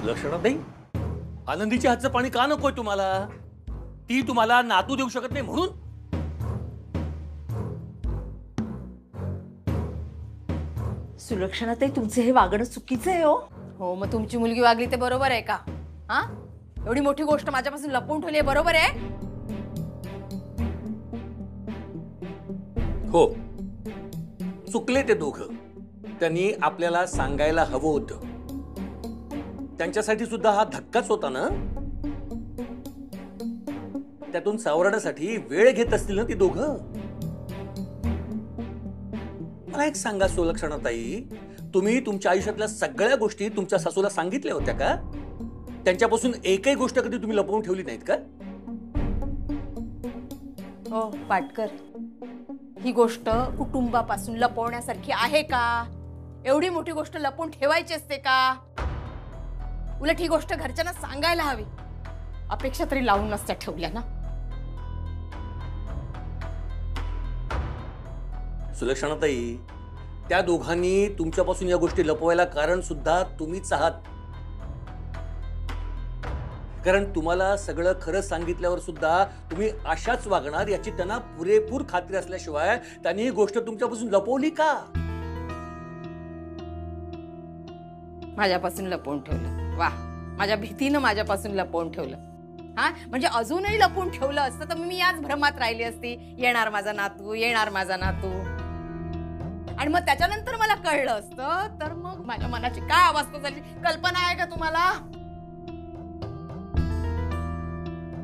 सुलक्षणा नाही, आनंदीच्या हातचं पाणी का नकोय तुम्हाला? ती तुम्हाला नातू देऊ शकत नाही म्हणून? सुलक्षणाताई, तुमचे हे वागणं चुकीचं आहे हो. हो, मग तुमची मुलगी वागली ते बरोबर आहे का? हा, एवढी मोठी गोष्ट माझ्यापासून लपवून ठेवली आहे, बरोबर आहे? हो, चुकले ते दोघं. त्यांनी आपल्याला सांगायला हवं होतं. त्यांच्यासाठी सुद्धा हा धक्काच होता ना. त्यातून सावरण्यासाठी वेळ घेत असतील ना ती दोघं. मला एक सांगा सुलक्षणाताई, तुम्ही तुमच्या आयुष्यातल्या सगळ्या गोष्टी तुमच्या सासूला सांगितल्या होत्या का? त्यांच्यापासून एकही गोष्ट कधी तुम्ही लपवून ठेवली नाहीत का? हो पाटकर, ही गोष्ट कुटुंबापासून लपवण्यासारखी आहे का? एवढी मोठी गोष्ट लपवून ठेवायची असते का? उलट ही गोष्ट घरच्यांना सांगायला हवी. अपेक्षा तरी लावून नसत्या ठेवल्या ना. सुलक्षणाताई, त्या दोघांनी तुमच्यापासून या गोष्टी लपवायला कारण सुद्धा तुम्हीच आहात. कारण तुम्हाला सगळं खरं सांगितल्यावर सुद्धा तुम्ही अशाच वागणार याची त्यांना पुरेपूर खात्री असल्याशिवाय त्यांनी ही गोष्ट तुमच्यापासून लपवली का? माझ्यापासून लपवून ठेवलं. वा, माझ्या भीतीनं माझ्यापासून लपवून ठेवलं. हा, म्हणजे अजूनही लपवून ठेवलं असतं तर मी याच भ्रमात राहिली असती, येणार माझा नातू, येणार माझा नातू. आणि मग त्याच्यानंतर मला कळलं असतं तर मग माझ्या मनाची काय अवस्था झाली कल्पना आहे का तुम्हाला?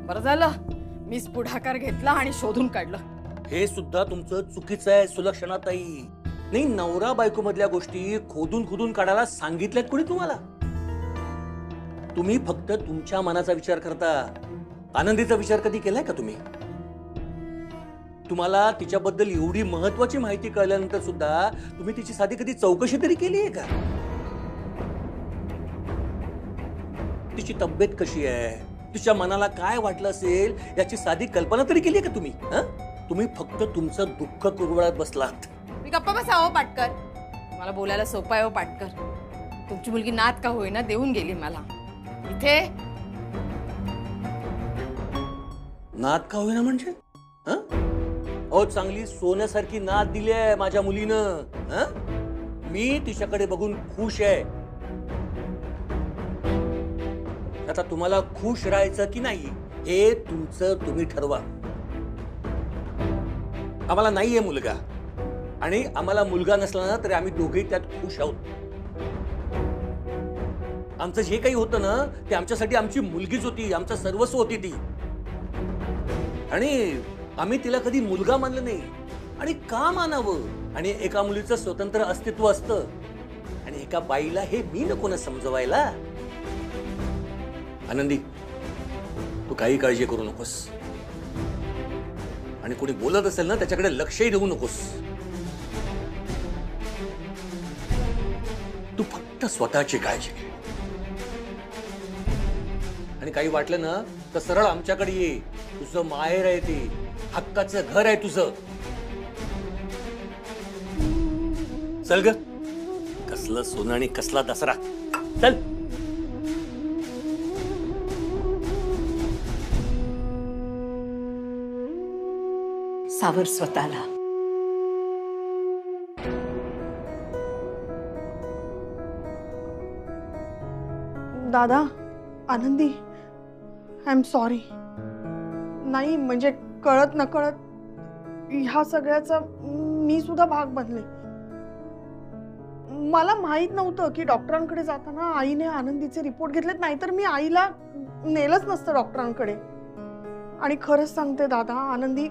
बरं झालं मीच पुढाकार घेतला आणि शोधून काढलं. हे सुद्धा तुमचं चुकीचं आहे सुलक्षणाताई. नाही, नवरा बायको मधल्या गोष्टी खोदून काढायला सांगितल्यात कोणी तुम्हाला? तुम्ही फक्त तुमच्या मनाचा विचार करता. आनंदीचा विचार कधी केलाय का तुम्ही? तुम्हाला तिच्याबद्दल एवढी महत्वाची माहिती कळल्यानंतर सुद्धा तुम्ही तिची साधी कधी चौकशी तरी केली आहे का? तिची तब्येत कशी आहे, तिच्या मनाला काय वाटलं असेल याची साधी कल्पना तरी केली आहे का तुम्ही? तुम्ही फक्त तुमचं दुःख कुरवळत बसलात. मी गप्पा बसा हो पाटकर. मला बोलायला सोपं आहे हो पाटकर. तुमची मुलगी नात का होईना देऊन गेली मला. इथे नात का होईना म्हणजे? अहो, चांगली सोन्यासारखी नात दिली आहे माझ्या मुलीनं. मी तिच्याकडे बघून खुश आहे. आता तुम्हाला खुश राहायचं की नाही हे तुमचं तुम्ही ठरवा. आम्हाला नाहीये मुलगा आणि आम्हाला मुलगा नसला ना तरी आम्ही दोघेही त्यात खुश आहोत. आमचं जे काही होतं ना ते आमच्यासाठी आमची मुलगीच होती, आमचं सर्वस्व होती ती. आणि आम्ही तिला कधी मुलगा मानलं नाही. आणि का मानावं? आणि एका मुलीचं स्वतंत्र अस्तित्व असतं आणि एका बाईला हे मी नको ना समजवायला. आनंदी, तू काही काळजी करू नकोस आणि कोणी बोलत असेल ना त्याच्याकडे लक्षही देऊ नकोस. तू फक्त स्वतःची काळजी घे. आणि काही वाटलं ना तर सरळ आमच्याकडे ये. तुझं माहेर आहे ते, हक्काचं घर आहे तुझं. चल ग, कसलं सोनं आणि कसला दसरा. चल. सावर स्वतःला. दादा, आनंदी, आय एम सॉरी. नाही म्हणजे कळत नकळत ह्या सगळ्याचा मी सुद्धा भाग बनले. मला माहित नव्हतं की डॉक्टरांकडे जाताना आईने आनंदीचे रिपोर्ट घेतलेत, नाहीतर मी आईला नेलंच नसतं डॉक्टरांकडे. आणि खरंच सांगते दादा, आनंदी,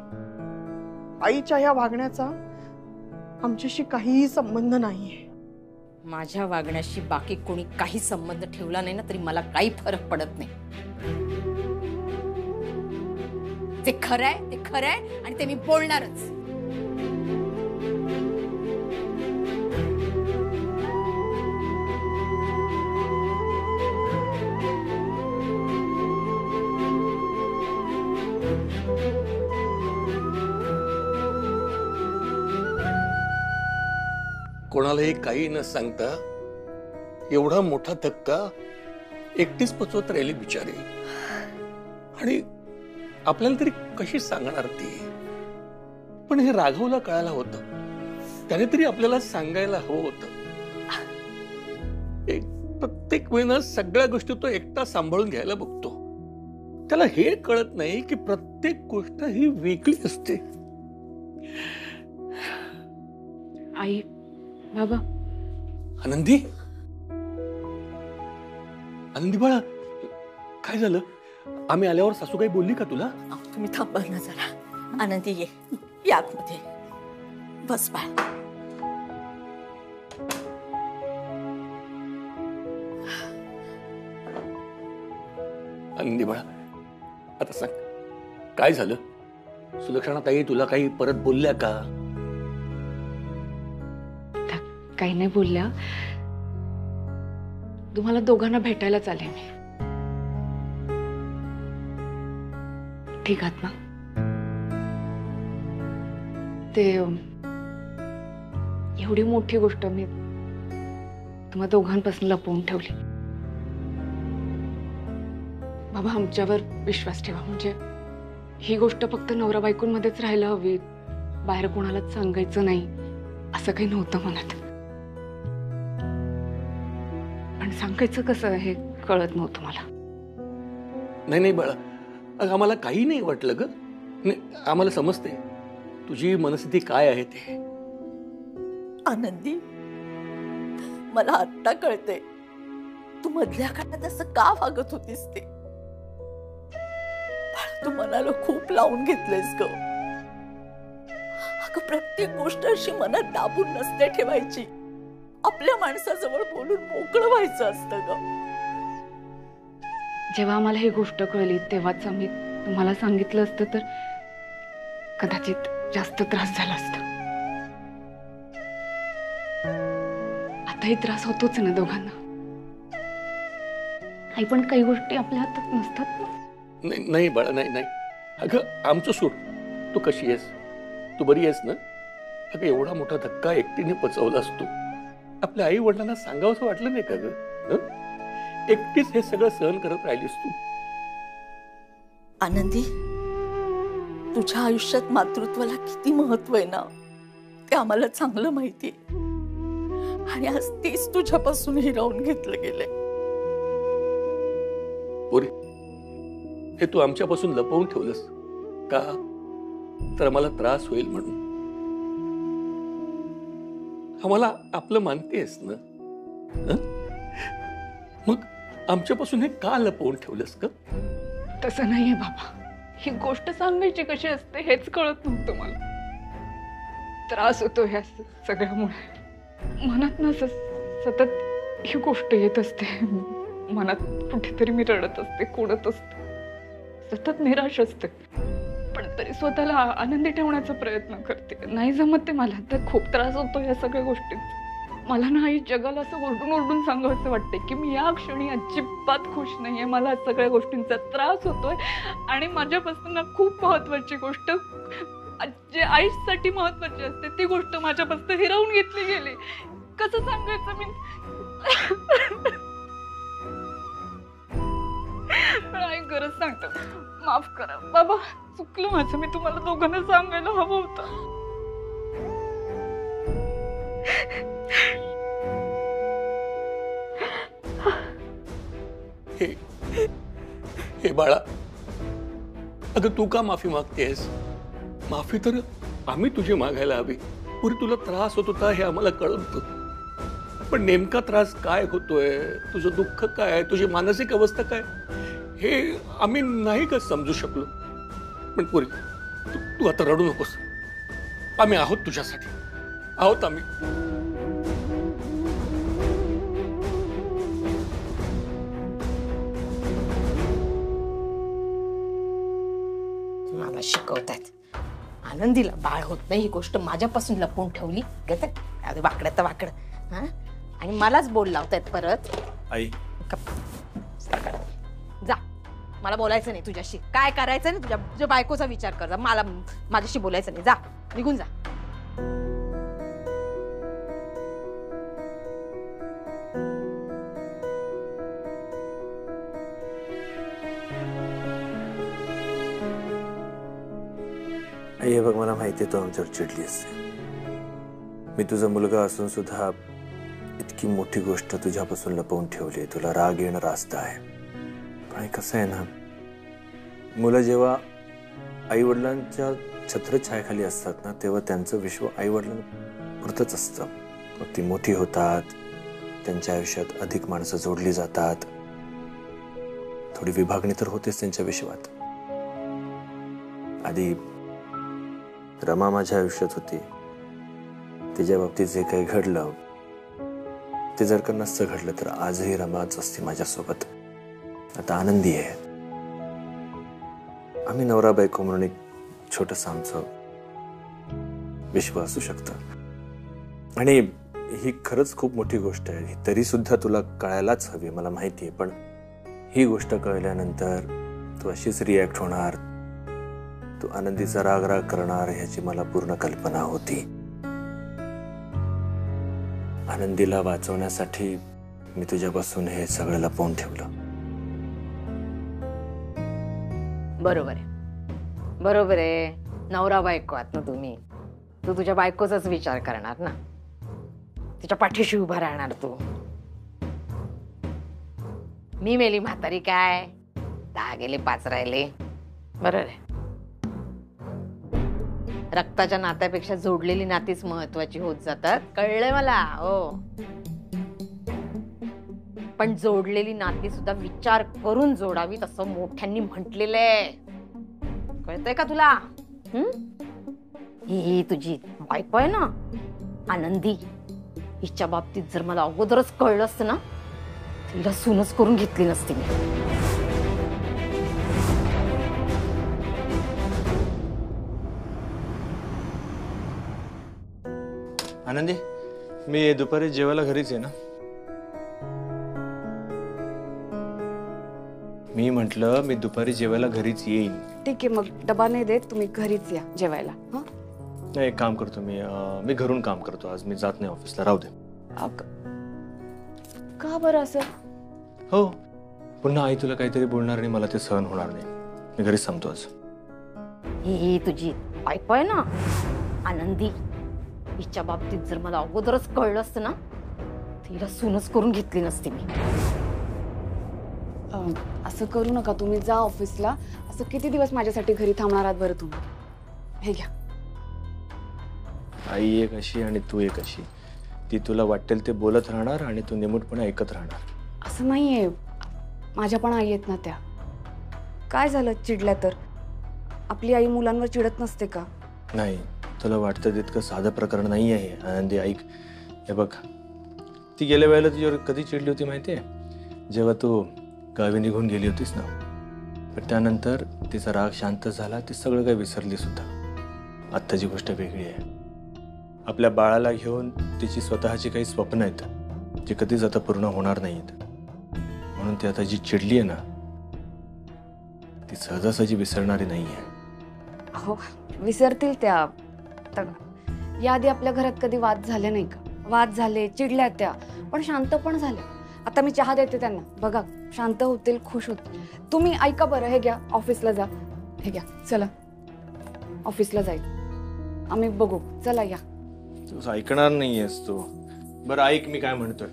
आईच्या ह्या वागण्याचा आमच्याशी काहीही संबंध नाहीये. माझ्या वागण्याशी बाकी कोणी काही संबंध ठेवला नाही ना तरी मला काही फरक पडत नाही. ते खरं आहे आणि ते मी बोलणारच. कोणालाही काही न सांगता एवढा मोठा धक्का एकटीच पचवत राहिली बिचारी. आणि आपल्याला तरी कशी सांगणार ती. पण हे राघवला कळायला होतं, त्याने तरी आपल्याला सांगायला हवं होतं. प्रत्येक वेळेला सगळ्या गोष्टी तो एकटा सांभाळून घ्यायला बघतो. त्याला हे कळत नाही की प्रत्येक गोष्ट ही वेगळी असते. आई, बाबा. आनंदी, आनंदी बाळा, काय झालं? आम्ही आल्यावर सासू काही बोलली का तुला? तुम्ही थांबा ना जरा. आनंदी ये आतमध्ये बस बाळ. आनंदी बाळा, आता सांग काय झालं? सुलक्षणा ताई तुला काही परत बोलल्या का? काही नाही बोलल्या. तुम्हाला दोघांना भेटायलाच आले मी. ठीक आहात ना? ते एवढी मोठी गोष्ट मी तुम्हा दोघांपासून लपवून ठेवली. बाबा, आमच्यावर विश्वास ठेवा. म्हणजे ही गोष्ट फक्त नवरा बायकोंमध्येच राहायला हवी, बाहेर कोणालाच सांगायचं नाही असं काही नव्हतं मनात. पण सांगायचं कसं हे कळत नव्हतं मला. नाही नाही बाळा, अगं आम्हाला काही नाही वाटलं ग. नाही, आम्हाला समजते तुझी मनस्थिती काय आहे ते. आनंदी, मला आत्ता कळते तू मधल्या काळात असं का वागत होतीस ते. तू मनाला खूप लावून घेतलंयस ग. अगं प्रत्येक गोष्ट अशी मनात दाबून नसते ठेवायची. आपल्या माणसाजवळ बोलून मोकळं व्हायचं असतं ग. जेव्हा आम्हाला ही गोष्ट कळली तेव्हाच आम्ही तुम्हाला सांगितलं असतं तर कदाचित जास्त त्रास झाला असता. आताही त्रास होतोच ना दोघांना. आई, पण काही गोष्टी आपल्या हातात नसतात ना. नाही नाही बाळा, नाही नाही. अगं आमचं सोड, तू कशी आहेस? तू बरी आहेस ना? अगं एवढा मोठा धक्का एकटीने पचवला असतो. आपल्या आई वडिलांना सांगावंसं वाटलं नाही का ग? एकटीच हे सगळं सहन करत राहिलीस तू. आनंदी, तुझ्या आयुष्यात मातृत्वाला किती महत्व आहे ना ते आम्हाला चांगलं माहितीये. आणि आज तेच तुझ्यापासून हिरावून घेतलं गेलंय. पोरी, हे तू आमच्यापासून लपवून ठेवलंस का? तर आम्हाला त्रास होईल म्हणून. आम्हाला आपलं मानतेस ना? मग आमच्यापासून हे का लपवून ठेवलंस का? तसं नाहीये बाबा. ही गोष्ट सांगायची कशी असते हेच कळत नव्हतं मला. त्रास होतो ह्या सगळ्यामुळे. मनात ना सतत ही गोष्ट येत असते. मनात कुठेतरी मी रडत असते, कोडत असते, सतत निराश असते. पण तरी स्वतःला आनंदी ठेवण्याचा प्रयत्न करते. नाही जमत ते मला. तर खूप त्रास होतो या सगळ्या गोष्टींचा. मला ना आई जगाला असं ओरडून ओरडून सांगावंसं वाटते की मी या क्षणी अजिबात खुश नाहीये. मला सगळ्या गोष्टींचा त्रास होतोय. आणि माझ्यापासून ना खूप महत्वाची गोष्ट, जे आईसाठी महत्वाची असते ती गोष्ट माझ्यापासून हिरावून घेतली गेली. कसं सांगायचं मी? आई, गरज सांगतो, माफ करा बाबा. चुकलं माझं. मी तुम्हाला दोघांना सांगायला हवं होतं. हे बाळा, अगं तू का माफी मागतेस? माफी तर आम्ही तुझी मागायला हवी. पुरी तुला त्रास होत होता हे आम्हाला कळत होतं. पण नेमका त्रास काय होतोय, तुझं दुःख काय, तुझी मानसिक अवस्था काय, हे आम्ही नाही का समजू शकलो. पण पुरी तू आता रडू नकोस. आम्ही आहोत तुझ्यासाठी, आहोत आम्ही. मला शिकवतायत. आनंदीला बाळ होत नाही ही गोष्ट माझ्यापासून लपवून ठेवली. वाकडं तर वाकडं. हा, आणि मलाच बोल लावतायत परत. आई, जा, मला बोलायचं नाही तुझ्याशी. काय करायचं नाही तुझ्या बायकोचा विचार कर. मला माझ्याशी बोलायचं नाही. जा, निघून जा. आई हे बघ, मला माहिती आहे तू आमच्यावर चिडली असते. मी तुझा मुलगा असून सुद्धा इतकी मोठी गोष्ट तुझ्यापासून लपवून ठेवली. तुला राग येणं रास्त आहे. पण कसं आहे ना, मुलं जेव्हा आई वडिलांच्या छत्रछायाखाली असतात ना, तेव्हा त्यांचं विश्व आई वडिलांपुरतंच असतं. मग ती मोठी होतात, त्यांच्या आयुष्यात अधिक माणसं जोडली जातात, थोडी विभागणी तर होतेच त्यांच्या विश्वात. आधी रमा माझ्या आयुष्यात होती. तिच्या बाबतीत जे काही घडलं ते जर का नसतं घडलं तर आजही रमाच असते माझ्यासोबत. आता आनंदी आहे. आम्ही नवरा बायको म्हणून एक छोटंसं आमचं विश्व असू शकतं. आणि ही खरंच खूप मोठी गोष्ट आहे. तरी सुद्धा तुला कळायलाच हवी, मला माहिती आहे. पण ही गोष्ट कळल्यानंतर तू अशीच रिॲक्ट होणार, तू आनंदीचा राग करणार ह्याची मला पूर्ण कल्पना होती. आनंदीला वाचवण्यासाठी मी तुझ्यापासून हे सगळं लपवून ठेवलं. बरोबर आहे, बरोबर आहे. नवरा बायको आहात ना तुम्ही. तू तुझ्या बायकोचाच विचार करणार ना, तिच्या पाठीशी उभा राहणार तू. मी मेली म्हातारी काय, 10 गेले 5 राहिले. बरोबर आहे. रक्ताच्या नात्यापेक्षा जोडलेली नातीच महत्वाची होत जातात, कळलंय मला. हो, पण जोडलेली नाती सुद्धा विचार करून जोडावीत असं मोठ्यांनी म्हटलेलं आहे. कळतंय का तुला? ही तुझी बायको आहे ना आनंदी, हिच्या बाबतीत जर मला अगोदरच कळलं असतं ना, तिला सूनच करून घेतली नसती मी. आनंदी, मी दुपारी जेवायला घरीच आहे ना. मी म्हंटल मी दुपारी जेवायला घरीच येईन. ठीक आहे, मग डबा नाही देत, तुम्ही घरीच या जेवायला. हा, नाही, एक काम करतो मी घरून काम करतो आज. मी जात नाही ऑफिसला, राहू दे. का बरं असं? हो, पुन्हा आई तुला काहीतरी बोलणार आणि मला ते सहन होणार नाही. मी घरीच थांबतो आज. ही तुझी बायको आहे ना आनंदी, हिच्या बाबतीत जर मला अगोदरच कळलं असतं ना, तिला सूनच करून घेतली नसती मी. असं करू नका, तुम्ही जा ऑफिसला. असं किती दिवस माझ्यासाठी घरी थांबणार आहात बरं तुम्ही? हे घ्या. आई एक अशी आणि तू एक अशी. ती तुला वाटेल ते बोलत राहणार आणि तू निमूटपणे ऐकत राहणार. असं नाहीये, माझ्या पण आई आहेत ना त्या. काय झालं चिडल्या तर? आपली आई मुलांवर चिडत नसते का? नाही, तुला वाटतं तितकं साधं प्रकरण नाही आहे. आनंदी ऐक, हे बघ, ती गेल्या वेळेला तुझ्यावर कधी चिडली होती माहिती आहे? जेव्हा तू गावी निघून गेली होतीस ना. पण त्यानंतर तिचा राग शांत झाला, ती सगळं काही विसरली सुद्धा. आत्ताची गोष्ट वेगळी आहे. आपल्या बाळाला घेऊन तिची स्वतःची काही स्वप्न आहेत, जी कधीच आता पूर्ण होणार नाहीत. म्हणून ती आता जी चिडली आहे ना, ती सहजासहजी विसरणारी नाही आहे. हो, विसरतील त्या. याआधी आपल्या घरात कधी वाद झाले नाही का? वाद झाले, चिडल्या त्या, पण शांत पण झाल्या. आता मी चहा देते त्यांना, बघा शांत होतील, खुश होतील. तुम्ही ऐका बरं, हे घ्या, ऑफिसला जा. हे घ्या, चला ऑफिसला जाईल, आम्ही बघू. चला या. तू ऐकणार नाहीयेस तू. बरं ऐक, मी काय म्हणतोय.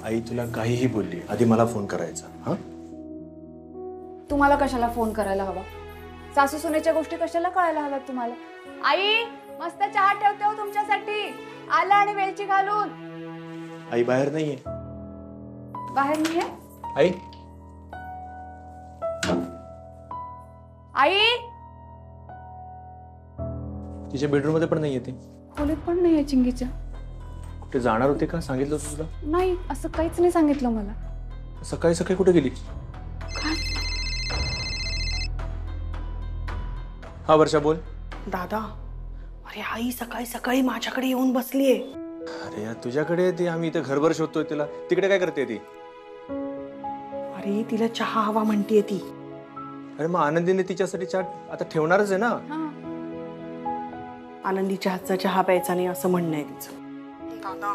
आई तुला काहीही बोलली, आधी मला फोन करायचा. हा, तुम्हाला कशाला फोन करायला हवा? सासू सुनेच्या गोष्टी कशाला कळायला हव्यात तुम्हाला? आई, मस्त चहा ठेवते हो तुमच्यासाठी, आलं आणि वेलची घालून. आई बाहेर नाहीये. बाहेर नाहीये आई? आई तिच्या बेडरूम मध्ये पण नाहीये ती. खोलीत पण नाहीये चिंगीच्या. कुठे जाणार होते का? सांगितलं होतं तुला? नाही, असं काहीच नाही सांगितलं मला. सकाळी सकाळी कुठे गेली? हा वर्षा, बोल. दादा, अरे आई सकाळी सकाळी माझ्याकडे येऊन बसलीये. अरे यार, तुझ्याकडे ती, आम्ही इथे घरभर शोधतोय तिला. तिकडे काय करते ती? अरे तिला चहा हवा म्हणतीये ती. अरे मग आनंदीने तिच्यासाठी चहा आता ठेवणारच आहे ना. आनंदीच्या हातचा चहा प्यायचा नाही असं म्हणणं आहे तिचं. दादा,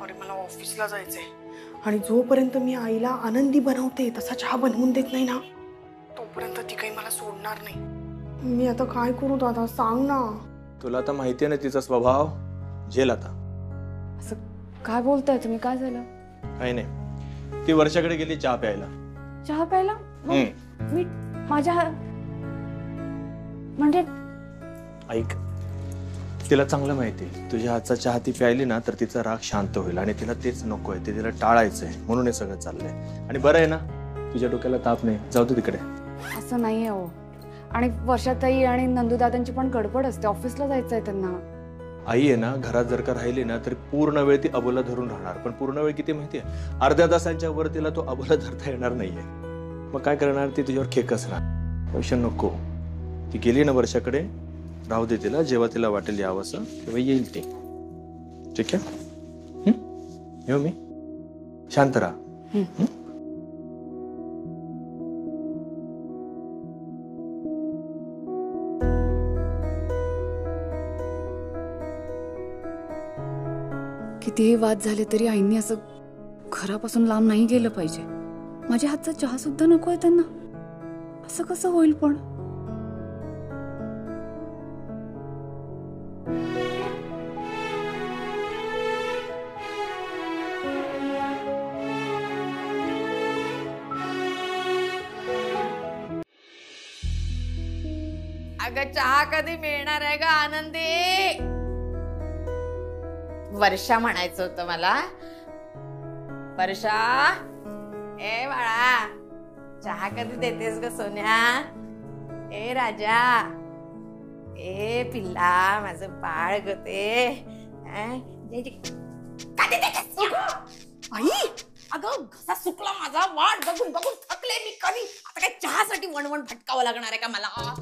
अरे मला ऑफिसला जायचंय आणि जोपर्यंत मी आईला आनंदी बनवते तसा चहा बनवून देत नाही ना, तोपर्यंत ती काही मला सोडणार नाही. मी आता काय करू दादा, सांग ना. तुला आता माहिती आहे ना तिचा स्वभाव. झेल आता. असं काय बोलताय तुम्ही? काय झालं? काही नाही, ती वर्षाकडे गेली चहा प्यायला. चहा प्यायला? मग मी माझ्या म्हणजे ऐक, तिला चांगलं माहिती आहे तुझ्या हातचा चहा ती प्यायली ना तर तिचा राग शांत होईल आणि तिला तेच नको आहे, ते तिला टाळायचंय म्हणून हे सगळं चाललंय. आणि बरं आहे ना, तुझ्या डोक्याला ताप नाही, जाऊ दे तिकडे. असं नाहीये हो. आणि वर्षाताई आणि नंदूदादांची पण गडबड असते, ऑफिसला जायचंय त्यांना. आई आहे ना, घरात जर का राहिली ना तर पूर्ण वेळ ती अबोला धरून राहणार. पण पूर्ण वेळ किती माहितीये? अर्ध्या तासांच्या वर तिला तो अबोला धरता येणार नाहीये. मग काय करणार? ती तुझ्यावर खेकसणार. पैसे नको. ती गेली ना वर्षाकडे, राहू दे तिला. जेव्हा तिला वाटेल यावंसं तेव्हा येईल ती. ठीक आहे? येऊ मी? शांत राहा. कितीही वाद झाले तरी आईंनी असं घरापासून लांब नाही गेलं पाहिजे. माझ्या हातचा चहा सुद्धा नकोय त्यांना. असं कसं होईल पण? अगं चहा कधी मिळणार आहे का आनंदी? वर्षा म्हणायचं होतं मला. वर्षा, ए बाळा, चहा कधी देतेस ग सोन्या? ए राजा, ए पिल्ला, माझं बाळ ग ते. आई, अगं घसा सुकला माझा. वाट बघून बघून थकले मी. कधी आता काय चहासाठी वणवण भटकावं लागणार आहे का मला?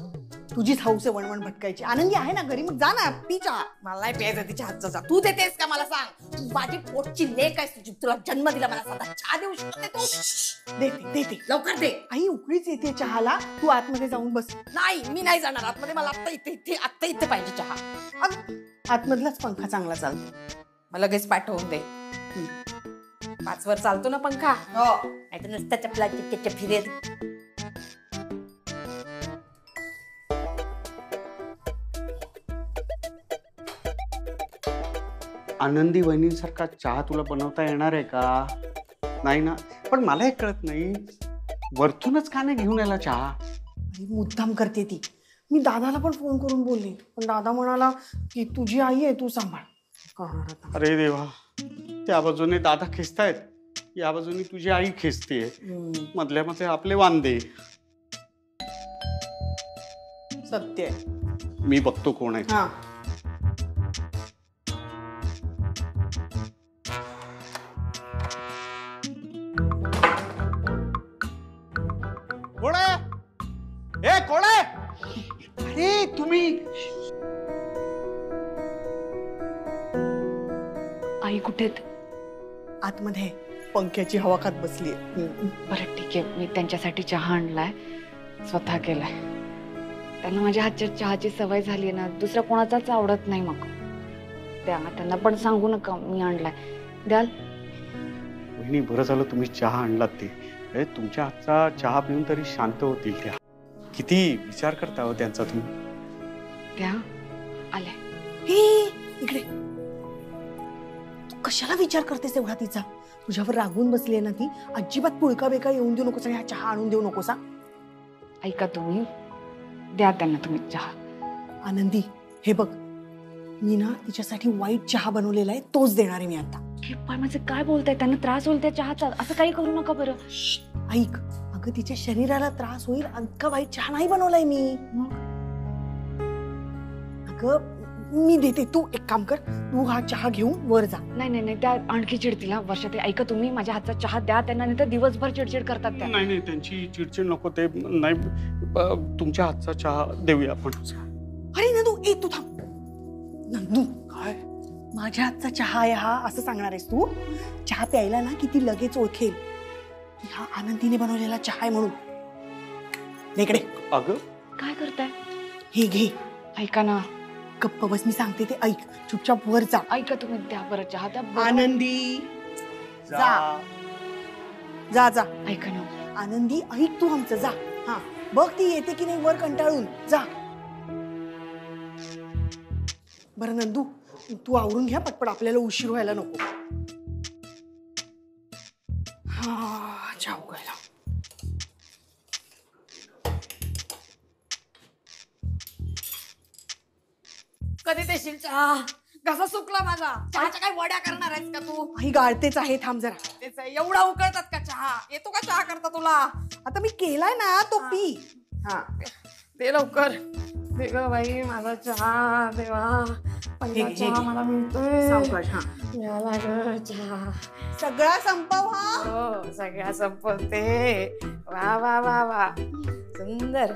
तुझीच हौस आहे वणवण भटकायची. आनंदी आहे ना घरी, मग जा ना, पी चहा. मला नाही प्यायचं तिच्या हातचा चहा. तू देतेस का मला सांग? तू माझी पोटची लेक आहेस. तुझी, तुला जन्म दिला, मला साधा चहा देऊ शकते तू? देते देते. लवकर दे. आई उकळीच येते चहाला, तू आतमध्ये जाऊन बस. नाही, मी नाही जाणार आतमध्ये. मला आत्ता इथे पाहिजे चहा. आतमधलाच पंखा चांगला चालतो. मला लगेच पाठवून दे. 5 वर चालतो ना पंखा? हो. नाही तर नुसत्या चपला टिक्क्याच्या फिरेत. आनंदी वहिनींसारखा चहा तुला बनवता येणार आहे का? नाही ना. पण मला एक कळत नाही, वरतूनच का नाही घेऊन यायला चहा? मुद्दाम करते ती. मी दादाला पण फोन करून बोलली, पण दादा म्हणाला की तुझी आई आहे, तू सांभाळ. करणार आता. अरे देवा, त्या बाजूने दादा खेचतायत, या बाजूने तुझी आई खेचते. मधल्या मध्ये आपले वांदे. सत्य आहे. मी बघतो कोण आहे. हा. कोण आहे? ए कोण आहे? अरे तुम्ही. आई कुठे? आतमध्ये पंख्याची हवा खात बसलीये. बरं ठीक आहे, मी त्यांच्यासाठी चहा आणलाय, स्वतः केलाय. त्यांना माझ्या हातच्या चहाची सवय झाली ना, दुसऱ्या कोणाचाच आवडत नाही. मग त्यांना पण सांगू नका मी आणलाय. द्याल? वहिनी, बरं झालं तुम्ही चहा आणलात. ते तुमच्या हातचा चहा पिऊन तरी शांत होतील त्या. किती विचार करता हो त्यांचा तुम्ही. त्या आल्या. इकडे. तू कशाला विचार करतेस एवढा तिचा? तुझ्यावर रागून बसली ना ती. अजिबात पुळका बेका येऊन देऊ नकोस आणि हा चहा आणून देऊ नकोस. ऐका तुम्ही, द्या त्यांना तुम्ही चहा. आनंदी, हे बघ, मी ना तिच्यासाठी वाईट चहा बनवलेला आहे, तोच देणार आहे मी आता. हे पण म्हणजे काय बोलताय? त्यांना त्रास होईल त्या चहाचा. असं काही करू नका बरं. ऐक, अगं तिच्या शरीराला त्रास होईल इतका वाईट चहा नाही बनवलाय मी. अगं मी देते, तू एक काम कर, तू हा चहा घेऊन वर जा. नाही नाही नाही, त्या आणखी चिडतील. वर्षा ते ऐका तुम्ही, माझ्या हातचा चहा द्या त्यांना, नाही तर दिवसभर चिडचिड करतात त्या. नाही नाही, त्यांची चिडचिड नको. ते नाही, तुमच्या हातचा चहा देऊया आपण. अरे नंदू, तू थांब. नंदू, काय माझ्या हातचा चहा आहे हा असं सांगणार आहेस तू? चहा प्यायला ना किती लगेच ओळखेल की हा आनंदीने बनवलेला चहा आहे म्हणून. इकडे. अगं काय करताय? हे घे. ऐका ना, गप्प बस, मी सांगते ते ऐक. चुपचाप वर जा. ऐका तुम्ही, द्या बरं चहा द्या. आनंदी, जा जा जा. ऐका ना आनंदी, ऐक तू आमचं, जा. हा बघ ती येते की नाही वर कंटाळून. जा. बरं नंदू, तू आवरून घ्या पटपट, आपल्याला उशीर व्हायला नको. हा चहा उकळला. कधी देशील चहा? कसा सुकला माझा. चहाच्या काय वड्या करणार आहेस का तू? ही गाळतेच आहे, थांब जरा. तेच आहे, एवढा उकळतात का चहा? येतो का चहा करता तुला? आता मी केलाय ना, तो पी. हा दे लवकर. दे ग बाई माझा चहा. देवा पहिला चहा मला मिळतोय. सावकाश. हा मिळाला ग चहा. सगळा संपव. हा हो सगळ्या संपवते. वा वा वा वा सुंदर.